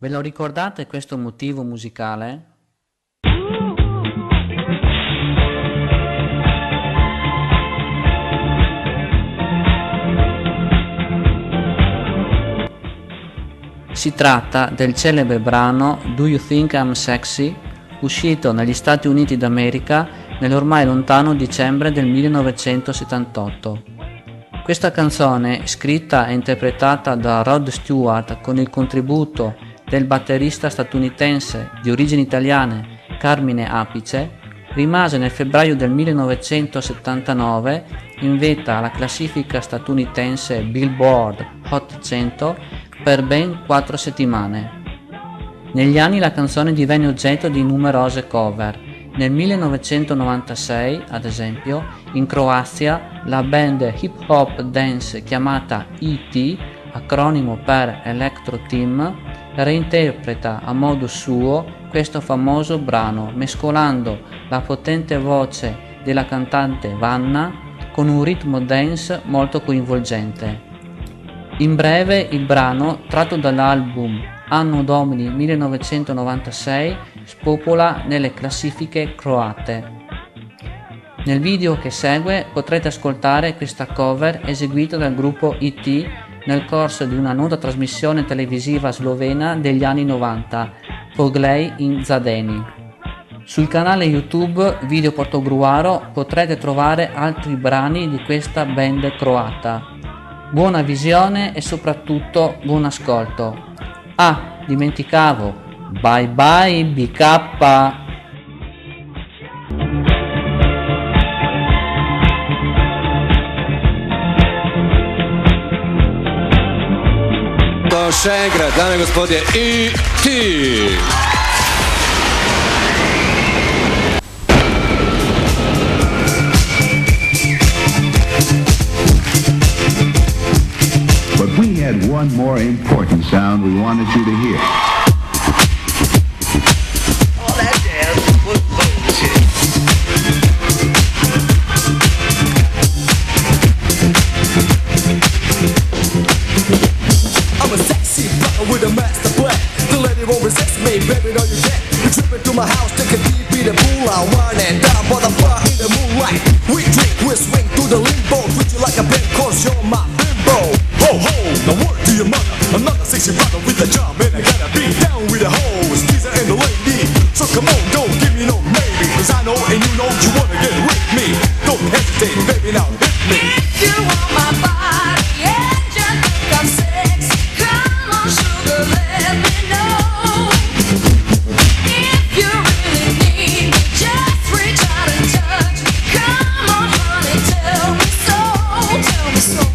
Ve lo ricordate questo motivo musicale? Si tratta del celebre brano Do You Think I'm Sexy, uscito negli Stati Uniti d'America nell'ormai lontano dicembre del 1978. Questa canzone, scritta e interpretata da Rod Stewart con il contributo del batterista statunitense di origini italiane Carmine Appice, rimase nel febbraio del 1979 in vetta alla classifica statunitense Billboard Hot 100 per ben 4 settimane. Negli anni la canzone divenne oggetto di numerose cover. Nel 1996, ad esempio, in Croazia, la band hip hop dance chiamata IT, acronimo per Electro Team, reinterpreta a modo suo questo famoso brano, mescolando la potente voce della cantante Vanna con un ritmo dance molto coinvolgente. In breve, il brano, tratto dall'album Anno Domini 1996, spopola nelle classifiche croate. Nel video che segue potrete ascoltare questa cover eseguita dal gruppo IT nel corso di una nota trasmissione televisiva slovena degli anni 90, Poglej in Zadeni. Sul canale YouTube Video Portogruaro potrete trovare altri brani di questa band croata. Buona visione e soprattutto buon ascolto. Ah, dimenticavo, bye bye BK! Še enkrat, dame in gospodje, IT! But we had one more important sound we wanted you to hear. All that jazz was bullshit. I'm a sexy brother with a master plan. The lady won't resist me, baby, no you can't. You trip into my house, take a deep in the pool. I wine and down by the bar in the moonlight. We drink, we swing through the limbo. Treat you like a pimp, cause you're my bimbo. Ho ho, now word to your mother. Another sexy brother with a job, and I gotta be down with the hoes, Lisa and the lady. So come on, don't give me no maybe, cause I know and you know you wanna get with me. Don't hesitate, baby, now hit me. If you want my body and just think I'm sexy, come on sugar, let me know. If you really need me, just reach out and touch me. Come on honey, tell me so,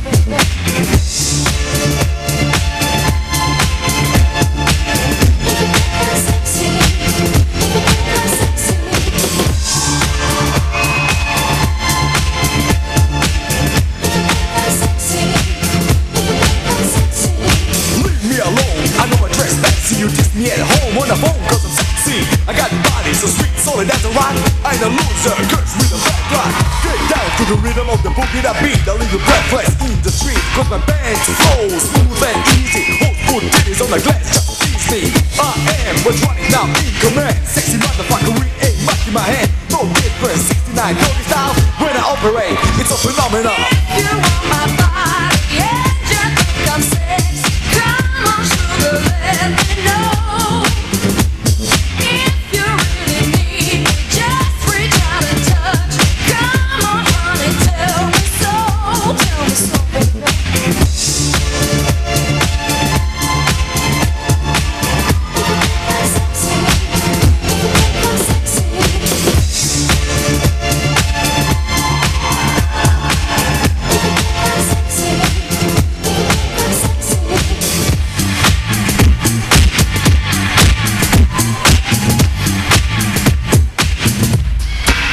baby. You diss me at home on the phone cause I'm sexy. I got body so sweet, solid as a rock. I ain't a loser, curse with a bad rock. Get down to the rhythm of the boogie that beat. I'll leave you breathless in the street cause my band flows smooth and easy. Hold good titties on the glass, just tease me. I am what's running now in command. Sexy motherfucker with a mic in my hand. No difference, 69 Cody style. When I operate, it's a phenomenon. If you want my body and just think I'm sexy, come on sugar, let me know. If you really need me, just reach out and touch me. Come on honey, tell me so, baby.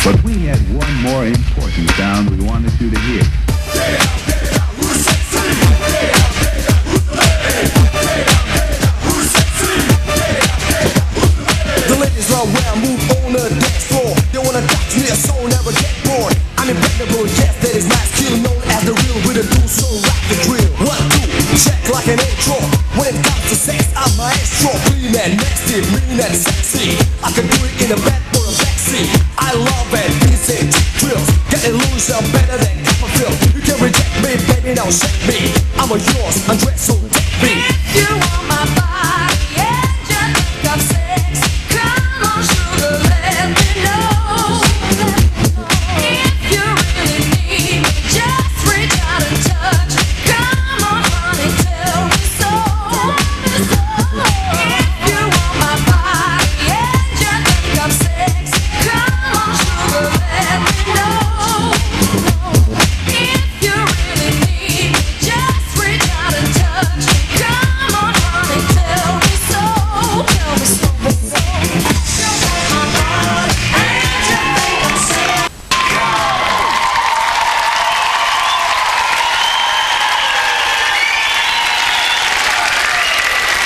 But we had one more important sound we wanted you to hear. The ladies run where I move on the dance floor. They wanna touch me, a soul never get bored. I'm impeccable, yes, that is my skill. Known as the real with a do so rock the drill. 1, 2, check like an intro. When it comes to sex, I'm maestro. Clean and nasty, mean and sexy. I can do it in a bed or a taxi. I love it, easy drills. Getting loose, I'm better than Copperfield. You can reject me, baby, now shake me. I'm a yours, undress so